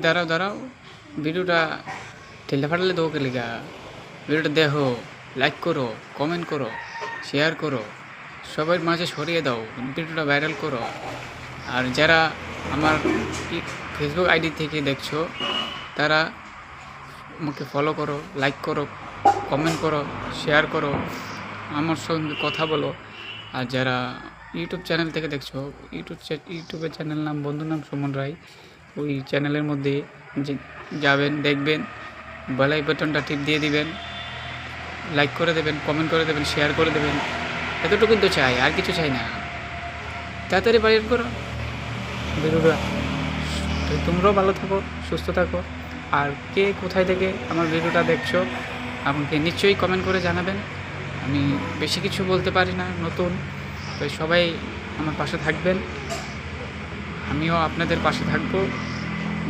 দাঁড়াও দাঁড়াও, ভিডিওটা ঠেলে ফাটালে তো ওকে লেগা। ভিডিওটা দেখো, লাইক করো, কমেন্ট করো, শেয়ার করো, সবার মাঝে ছড়িয়ে দাও, ভিডিওটা ভাইরাল করো। আর যারা আমার ফেসবুক আইডি থেকে দেখছো তারা আমাকে ফলো করো, লাইক করো, কমেন্ট করো, শেয়ার করো, আমার সঙ্গে কথা বলো। আর যারা ইউটিউব চ্যানেল থেকে দেখছো, ইউটিউবের চ্যানেল নাম বন্ধুর নাম সুমন রায়। ওই চ্যানেলের মধ্যে যাবেন, দেখবেন, বেল বাটনটা টিপ দিয়ে দিবেন, লাইক করে দেবেন, কমেন্ট করে দেবেন, শেয়ার করে দেবেন। এতটুকু তো চাই, আর কিছু চাই না। তাড়াতাড়ি বাইর করো ভিডিওটা। তো তোমরাও ভালো থাকো, সুস্থ থাকো। আর কে কোথায় থেকে আমার ভিডিওটা দেখছো আমাকে নিশ্চয়ই কমেন্ট করে জানাবেন। আমি বেশি কিছু বলতে পারি না, নতুন, তো সবাই আমার পাশে থাকবেন, আমিও আপনাদের পাশে থাকবো।